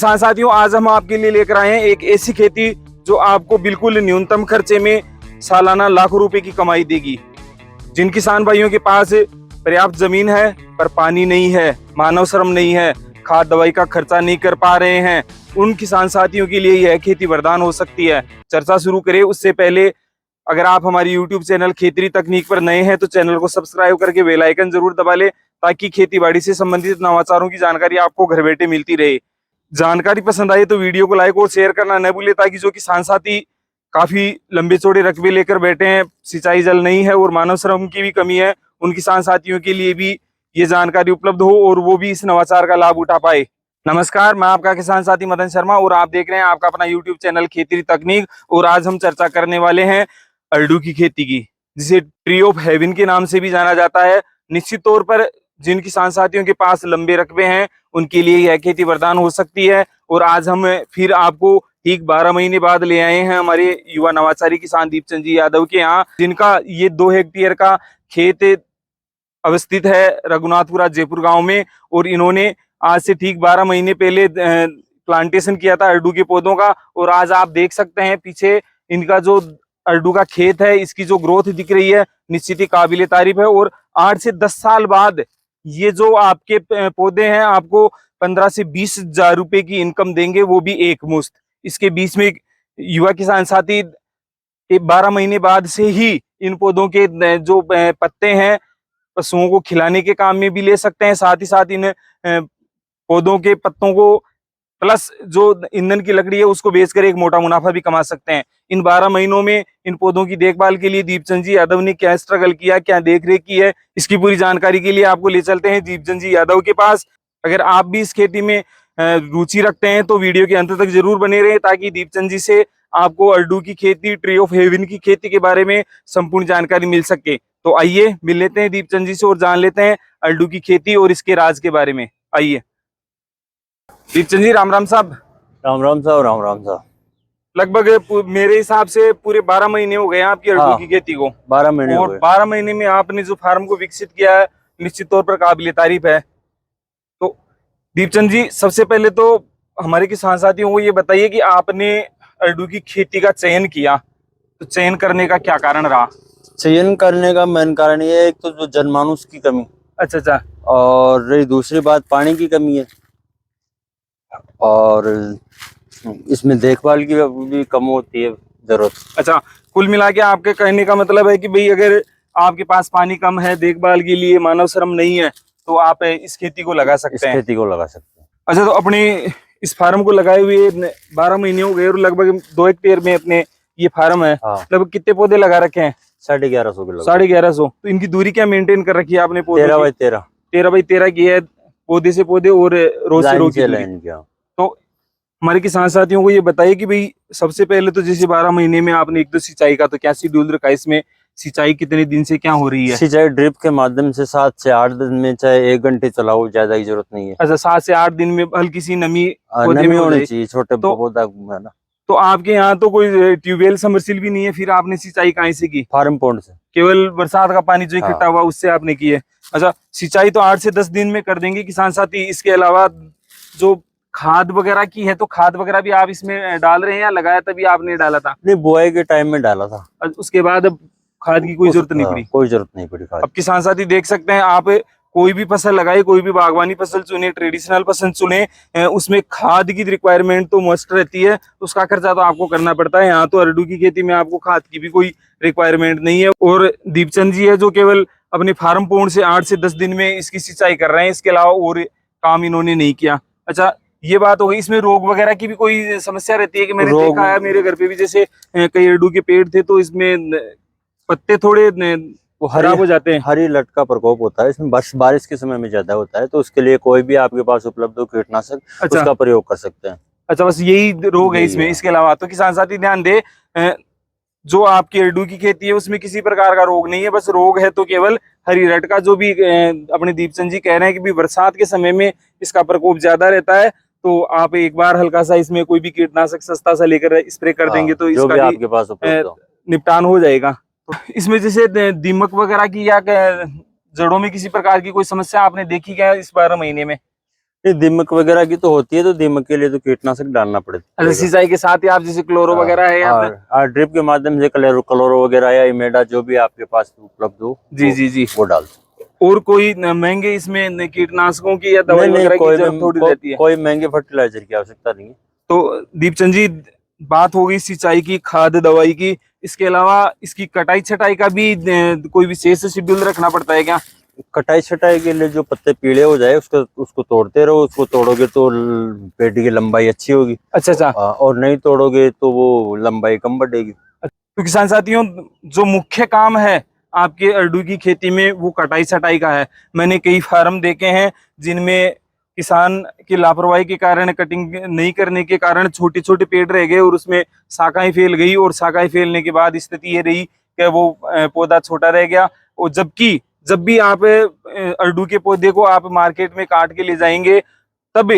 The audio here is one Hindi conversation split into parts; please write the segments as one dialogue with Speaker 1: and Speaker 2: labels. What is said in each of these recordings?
Speaker 1: किसान साथियों, आज हम आपके लिए लेकर आए हैं एक ऐसी खेती जो आपको बिल्कुल न्यूनतम खर्चे में सालाना लाखों रुपए की कमाई देगी। जिन किसान भाइयों के पास पर्याप्त जमीन है पर पानी नहीं है, मानव श्रम नहीं है, खाद दवाई का खर्चा नहीं कर पा रहे हैं, उन किसान साथियों के लिए यह खेती वरदान हो सकती है। चर्चा शुरू करें उससे पहले अगर आप हमारी YouTube चैनल खेतरी तकनीक पर नए हैं तो चैनल को सब्सक्राइब करके बेल आइकन जरूर दबा ले, ताकि खेती बाड़ी से संबंधित नवाचारों की जानकारी आपको घर बैठे मिलती रहे। जानकारी पसंद आई तो वीडियो को लाइक और शेयर करना न भूले, ताकि जो किसान साथी काफी लंबे चौड़े रकबे लेकर बैठे हैं, सिंचाई जल नहीं है और मानव श्रम की भी कमी है, उन किसान साथियों के लिए भी ये जानकारी उपलब्ध हो और वो भी इस नवाचार का लाभ उठा पाए। नमस्कार, मैं आपका किसान साथी मदन शर्मा और आप देख रहे हैं आपका अपना YouTube चैनल खेतरी तकनीक। और आज हम चर्चा करने वाले हैं अरडू की खेती की, जिसे ट्री ऑफ हेवन के नाम से भी जाना जाता है। निश्चित तौर पर जिन किसान साथियों के पास लंबे रकबे हैं उनके लिए यह खेती वरदान हो सकती है। और आज हम फिर आपको ठीक 12 महीने बाद ले आए हैं हमारे युवा नवाचारी किसान दीपचंद जी यादव के यहाँ, जिनका ये 2 हेक्टेयर का खेत अवस्थित है रघुनाथपुरा जयपुर गांव में। और इन्होंने आज से ठीक 12 महीने पहले प्लांटेशन किया था अरडू के पौधों का। और आज आप देख सकते हैं पीछे इनका जो अरडू का खेत है, इसकी जो ग्रोथ दिख रही है निश्चित ही काबिले तारीफ है। और 8 से 10 साल बाद ये जो आपके पौधे हैं आपको 15 से 20 हजार रुपए की इनकम देंगे, वो भी एक मुश्त। इसके बीच में युवा किसान साथी 12 महीने बाद से ही इन पौधों के जो पत्ते हैं पशुओं को खिलाने के काम में भी ले सकते हैं। साथ ही साथ इन पौधों के पत्तों को प्लस जो ईंधन की लकड़ी है उसको बेचकर एक मोटा मुनाफा भी कमा सकते हैं। इन 12 महीनों में इन पौधों की देखभाल के लिए दीपचंद जी यादव ने क्या स्ट्रगल किया, क्या देखरेख की है, इसकी पूरी जानकारी के लिए आपको ले चलते हैं दीपचंद जी यादव के पास। अगर आप भी इस खेती में रुचि रखते हैं तो वीडियो के अंत तक जरूर बने रहे, ताकि दीपचंद जी से आपको अरडू की खेती, ट्री ऑफ हेवन की खेती के बारे में संपूर्ण जानकारी मिल सके। तो आइए मिल लेते हैं दीपचंद जी से और जान लेते हैं अरडू की खेती और इसके राज के बारे में। आइए दीपचंद जी, राम राम साहब।
Speaker 2: राम राम साहब, राम राम साहब।
Speaker 1: लगभग मेरे हिसाब से पूरे 12 महीने हो गए हैं आपकी अरडू की खेती को।
Speaker 2: 12 महीने
Speaker 1: और 12 महीने में आपने जो फार्म को विकसित किया है निश्चित तौर पर काबिले तारीफ है। तो दीपचंद जी, सबसे पहले तो हमारे किसान साथियों को ये बताइए कि आपने अरडू की खेती का चयन किया, तो चयन करने का क्या कारण रहा?
Speaker 2: चयन करने का मेन कारण ये है, एक तो जो जनमानुष की कमी।
Speaker 1: अच्छा।
Speaker 2: और रही दूसरी बात पानी की कमी है, और इसमें देखभाल की भी कम होती है जरूरत।
Speaker 1: अच्छा, कुल मिला के आपके कहने का मतलब है कि भाई अगर आपके पास पानी कम है, देखभाल के लिए मानव श्रम नहीं है, तो आप इस खेती को लगा सकते हैं।
Speaker 2: खेती को लगा सकते हैं।
Speaker 1: अच्छा, तो अपने इस फार्म को लगाए हुए 12 महीने हो गए और लगभग 2 हेक्टेयर में अपने ये फार्म है। लगभग कितने पौधे लगा रखे हैं?
Speaker 2: 1150 के।
Speaker 1: 1150। तो इनकी दूरी क्या मेंटेन कर रखी है आपने?
Speaker 2: 13 बाई 13।
Speaker 1: 13 बाई 13 की है, पौधे से पौधे और रो से रो की दूरी। तो हमारे किसान साथियों को ये बताइए कि भाई सबसे पहले तो जैसे 12 महीने में आपने एक तो सिंचाई का तो क्या शेड्यूल रखा है, इसमें सिंचाई कितने दिन से क्या हो रही है?
Speaker 2: सिंचाई ड्रिप के माध्यम से 7 से 8 दिन में, चाहे 1 घंटे चलाओ, ज्यादा की जरूरत नहीं है।
Speaker 1: अच्छा, 7 से 8 दिन में हल्की सी नमी
Speaker 2: होनी चाहिए, छोटे पौधा है ना।
Speaker 1: तो आपके यहाँ तो कोई ट्यूबवेल समरसील भी नहीं है, फिर आपने सिंचाई कहाँ से की?
Speaker 2: फार्म पॉन्ड से,
Speaker 1: केवल बरसात का पानी जो इकट्ठा हुआ उससे आपने की है। अच्छा, सिंचाई तो 8 से 10 दिन में कर देंगे किसान साथी। इसके अलावा जो खाद वगैरह की है, तो खाद वगैरह भी आप इसमें डाल रहे हैं या लगाया तभी आपने डाला था?
Speaker 2: नहीं, बुआई के टाइम में डाला था।
Speaker 1: उसके बाद अब खाद की कोई जरूरत नहीं पड़ी?
Speaker 2: कोई जरूरत नहीं पड़ी खाद।
Speaker 1: अब किसान साथी देख सकते हैं, आप कोई भी फसल लगाए, कोई भी बागवानी फसल चुने, ट्रेडिशनल फसल चुने, उसमें खाद की रिक्वायरमेंट तो मस्ट रहती है, उसका खर्चा तो आपको करना पड़ता है। यहाँ तो अरडू की खेती में आपको खाद की भी कोई रिक्वायरमेंट नहीं है। और दीपचंद जी है जो केवल अपने फार्म पॉन्ड से 8 से 10 दिन में इसकी सिंचाई कर रहे हैं, इसके अलावा और काम इन्होंने नहीं किया। अच्छा, ये बात हो गई। इसमें रोग वगैरह की भी कोई समस्या रहती है? कि मैंने देखा है मेरे घर पे भी, जैसे कई अरडू के पेड़ थे तो इसमें पत्ते थोड़े खराब हो जाते हैं।
Speaker 2: हरी लट का प्रकोप होता है इसमें, बारिश के समय में ज्यादा होता है, तो उसके लिए कोई भी आपके पास उपलब्ध हो कीटनाशक, उसका प्रयोग कर सकते हैं।
Speaker 1: अच्छा, बस यही रोग है इसमें? इसके अलावा तो किसान साथी ध्यान दे, जो आपकी अरडू की खेती है उसमें किसी प्रकार का रोग नहीं है। बस रोग है तो केवल हरी रट का, जो भी अपने दीपचंद जी कह रहे हैं कि भी बरसात के समय में इसका प्रकोप ज्यादा रहता है, तो आप एक बार हल्का सा इसमें कोई भी कीटनाशक सस्ता सा लेकर स्प्रे कर देंगे तो इसका भी
Speaker 2: आपके पास
Speaker 1: निपटान हो जाएगा। तो इसमें जैसे दीमक वगैरह की या जड़ों में किसी प्रकार की कोई समस्या आपने देखी क्या इस 12 महीने में?
Speaker 2: ये दीमक वगैरह की तो होती है, तो दीमक के लिए तो कीटनाशक डालना पड़ता है।
Speaker 1: सिंचाई के साथ ही आप जैसे क्लोरो वगैरह है या
Speaker 2: ड्रिप के माध्यम से क्लोरो वगैरह या इमेडा जो भी आपके पास उपलब्ध हो
Speaker 1: जी
Speaker 2: वो डाल।
Speaker 1: और कोई महंगे इसमें कीटनाशकों की या दवाई वगैरह की जरूरत थोड़ी रहती है?
Speaker 2: कोई महंगे फर्टिलाइजर की आवश्यकता नहीं है।
Speaker 1: तो दीपचंद जी, बात हो गई सिंचाई की, खाद दवाई की, इसके अलावा इसकी कटाई छटाई का भी कोई विशेष शेड्यूल रखना पड़ता है क्या?
Speaker 2: कटाई छटाई के लिए जो पत्ते पीले हो जाए उसको तोड़ते रहो। उसको तोड़ोगे तो पेड़ की लंबाई अच्छी होगी।
Speaker 1: अच्छा।
Speaker 2: और नहीं तोड़ोगे तो वो लंबाई कम बढ़ेगी।
Speaker 1: तो किसान साथियों, जो मुख्य काम है आपके अर्डू की खेती में वो कटाई छटाई का है। मैंने कई फार्म देखे हैं जिनमें किसान की लापरवाही के कारण, कटिंग नहीं करने के कारण छोटे छोटे पेड़ रह गए और उसमें शाखाएं फैल गई, और शाखाएं फैलने के बाद स्थिति ये रही कि वो पौधा छोटा रह गया। और जबकि जब भी आप अर्डू के पौधे को आप मार्केट में काट के ले जाएंगे, तब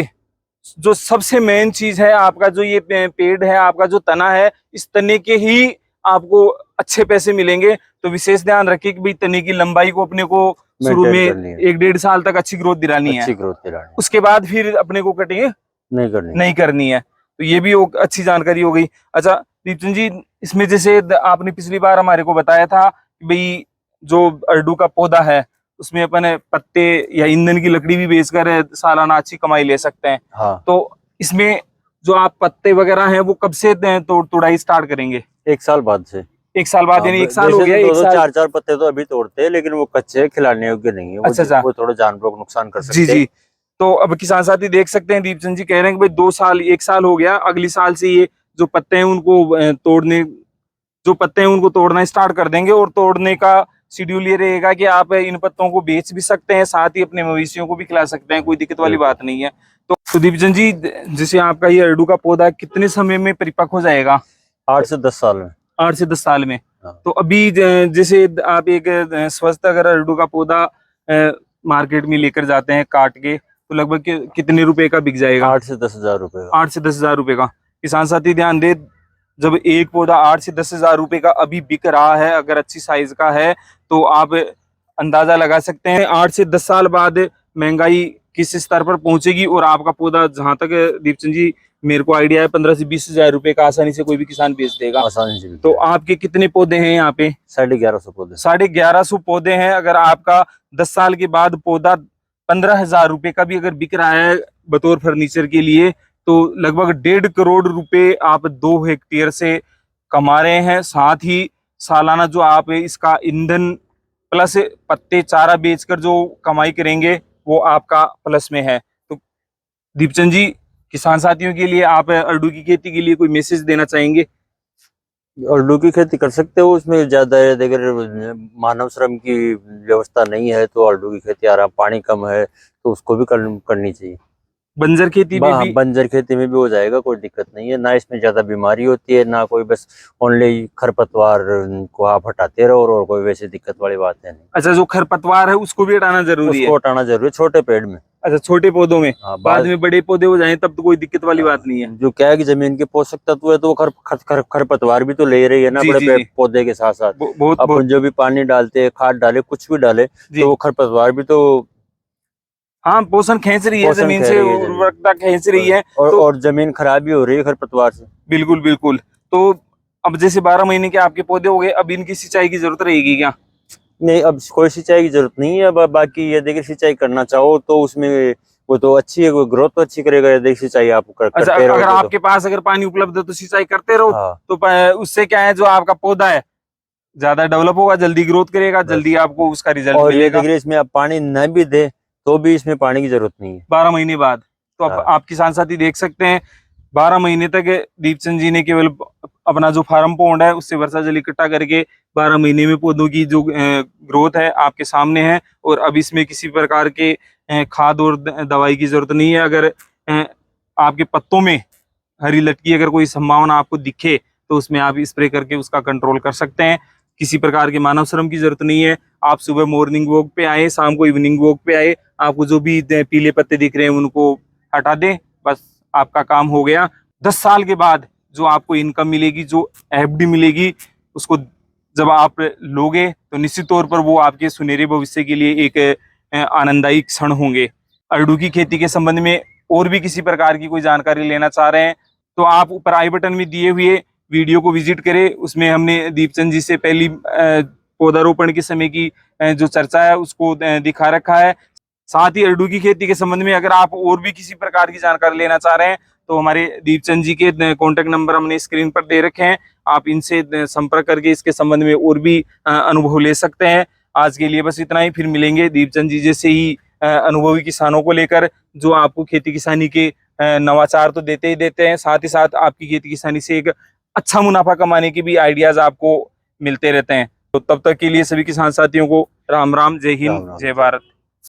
Speaker 1: जो सबसे मेन चीज है, आपका जो ये पेड़ है, आपका जो तना है, इस तने के ही आपको अच्छे पैसे मिलेंगे। तो विशेष ध्यान रखिए कि भाई तने की लंबाई को अपने को शुरू में 1-1.5 साल तक अच्छी ग्रोथ दिलानी है। उसके बाद फिर अपने को कटिंग नहीं करनी है। तो ये भी अच्छी जानकारी हो गई। अच्छा दीपचंद जी, इसमें जैसे आपने पिछली बार हमारे को बताया था कि भाई जो अर्डू का पौधा है उसमें अपन पत्ते या ईंधन की लकड़ी भी बेचकर सालाना अच्छी कमाई ले सकते हैं।
Speaker 2: हाँ।
Speaker 1: तो इसमें जो आप पत्ते वगैरह हैं वो कब से तोड़ाई स्टार्ट करेंगे?
Speaker 2: 1 साल बाद से।
Speaker 1: 1 साल बाद, यानी 1 साल हो गया।
Speaker 2: 1 साल 4-4 पत्ते तो अभी तोड़ते हैं, लेकिन वो कच्चे खिलाने योग्य नहीं है।
Speaker 1: अच्छा।
Speaker 2: वो थोड़ा जानवरों को नुकसान कर सकते हैं।
Speaker 1: जी। तो अब किसान साथी देख सकते हैं, दीपचंद जी कह रहे हैं कि भाई 2 साल 1 साल हो गया, अगली साल से ये जो पत्ते हैं उनको तोड़ना स्टार्ट कर देंगे। और तोड़ने का शेड्यूल ये रहेगा कि आप इन पत्तों को बेच भी सकते हैं, साथ ही अपने मवेशियों को भी खिला सकते हैं, कोई दिक्कत वाली बात नहीं है। तो दीपचंद जी, जैसे आपका ये अर्डू का पौधा कितने समय में परिपक्व हो जाएगा?
Speaker 2: 8 से 10 साल में।
Speaker 1: 8 से 10 साल में।
Speaker 2: हाँ।
Speaker 1: तो अभी जैसे आप एक स्वस्थ अगर अर्डू का पौधा मार्केट में लेकर जाते हैं काट के, तो लगभग कितने रुपए का बिक जाएगा?
Speaker 2: 8 से 10 हजार रुपए।
Speaker 1: 8 से 10 हजार रुपए का। किसान साथी ध्यान दे, जब एक पौधा 8 से 10 हजार रुपए का अभी बिक रहा है, अगर अच्छी साइज का है, तो आप अंदाजा लगा सकते हैं 8 से 10 साल बाद महंगाई किस स्तर पर पहुंचेगी। और आपका पौधा, जहां तक दीपचंद जी मेरे को आइडिया है, 15 से 20 हजार रुपए का आसानी से कोई भी किसान बेच देगा।
Speaker 2: आसानी से।
Speaker 1: तो आपके कितने पौधे हैं यहाँ पे?
Speaker 2: 1150 पौधे।
Speaker 1: 1150 पौधे हैं। अगर आपका 10 साल के बाद पौधा 15,000 रुपए का भी अगर बिक रहा है बतौर फर्नीचर के लिए, तो लगभग 1.5 करोड़ रुपए आप 2 हेक्टेयर से कमा रहे हैं। साथ ही सालाना जो आप इसका ईंधन प्लस पत्ते चारा बेचकर जो कमाई करेंगे वो आपका प्लस में है। तो दीपचंद जी, किसान साथियों के लिए आप अर्डू की खेती के लिए कोई मैसेज देना चाहेंगे?
Speaker 2: अर्डू की खेती कर सकते हो, उसमें ज्यादा अगर मानव श्रम की व्यवस्था नहीं है तो अर्डू की खेती आराम, पानी कम है तो उसको भी करनी चाहिए।
Speaker 1: बंजर खेती में भी?
Speaker 2: बंजर खेती में भी हो जाएगा, कोई दिक्कत नहीं है। ना इसमें ज्यादा बीमारी होती है, ना कोई, बस ओनली खरपतवार को आप हटाते रहो, और कोई वैसे दिक्कत वाली बात है नहीं।
Speaker 1: अच्छा, जो खरपतवार है उसको भी हटाना जरूरी है?
Speaker 2: उसको हटाना जरूरी है, छोटे पेड़ में।
Speaker 1: अच्छा, छोटे पौधों में।
Speaker 2: हाँ,
Speaker 1: बाद में बड़े पौधे हो जाएं तब तो कोई दिक्कत वाली बात नहीं है।
Speaker 2: जो क्या है कि जमीन के पोषक तत्व है, तो वो खरपतवार भी तो ले रही है ना बड़े पौधे के साथ साथ। अपन जो भी पानी डालते, खाद डाले, कुछ भी डाले, तो वो खरपतवार भी तो
Speaker 1: हाँ पोषण खींच रही है जमीन से, उर्वरकता खींच रही है।
Speaker 2: और जमीन खराब भी हो रही है खरपतवार से।
Speaker 1: बिल्कुल। तो अब जैसे 12 महीने के आपके पौधे हो गए, अब इनकी सिंचाई की जरूरत रहेगी क्या?
Speaker 2: नहीं, अब कोई सिंचाई की जरूरत नहीं है। अब बाकी ये देखिए, सिंचाई करना चाहो तो उसमें वो तो अच्छी है, वो ग्रोथ तो अच्छी करेगा। ये देखिए, सिंचाई आप करते रहो।
Speaker 1: अगर आपके पास अगर पानी उपलब्ध है तो सिंचाई करते रहो।
Speaker 2: हाँ।
Speaker 1: तो उससे क्या है, जो आपका पौधा है ज्यादा डेवलप होगा, जल्दी ग्रोथ करेगा, जल्दी आपको उसका रिजल्ट मिलेगा।
Speaker 2: और इसमें आप पानी न भी दे तो भी इसमें पानी की जरूरत नहीं है
Speaker 1: 12 महीने बाद। तो आप किसान साथी देख सकते हैं, 12 महीने तक दीपचंद जी ने केवल अपना जो फार्म पौंड है उससे वर्षा जल इकट्ठा करके 12 महीने में पौधों की जो ग्रोथ है आपके सामने है। और अब इसमें किसी प्रकार के खाद और दवाई की जरूरत नहीं है। अगर आपके पत्तों में हरी लटकी अगर कोई संभावना आपको दिखे तो उसमें आप स्प्रे करके उसका कंट्रोल कर सकते हैं। किसी प्रकार के मानव श्रम की जरूरत नहीं है। आप सुबह मॉर्निंग वॉक पे आए, शाम को इवनिंग वॉक पे आए, आपको जो भी पीले पत्ते दिख रहे हैं उनको हटा दें, बस आपका काम हो गया। 10 साल के बाद जो आपको इनकम मिलेगी, जो एफडी मिलेगी, उसको जब आप लोगे तो निश्चित तौर पर वो आपके सुनहरे भविष्य के लिए एक आनंददायी क्षण होंगे। अरडू की खेती के संबंध में और भी किसी प्रकार की कोई जानकारी लेना चाह रहे हैं तो आप ऊपर आई बटन में दिए हुए वीडियो को विजिट करें। उसमें हमने दीपचंद जी से पहली पौधारोपण के समय की जो चर्चा है उसको दिखा रखा है। साथ ही अरडू की खेती के संबंध में अगर आप और भी किसी प्रकार की जानकारी लेना चाह रहे हैं तो हमारे दीपचंद जी के कॉन्टेक्ट नंबर हमने स्क्रीन पर दे रखे हैं, आप इनसे संपर्क करके इसके संबंध में और भी अनुभव ले सकते हैं। आज के लिए बस इतना ही, फिर मिलेंगे दीपचंद जी जैसे ही अनुभवी किसानों को लेकर जो आपको खेती किसानी के नवाचार तो देते ही देते हैं, साथ ही साथ आपकी खेती किसानी से एक अच्छा मुनाफा कमाने के भी आइडियाज आपको मिलते रहते हैं। तो तब तक के लिए सभी किसान साथियों को राम राम, जय हिंद,
Speaker 2: राम।
Speaker 1: जय भारत।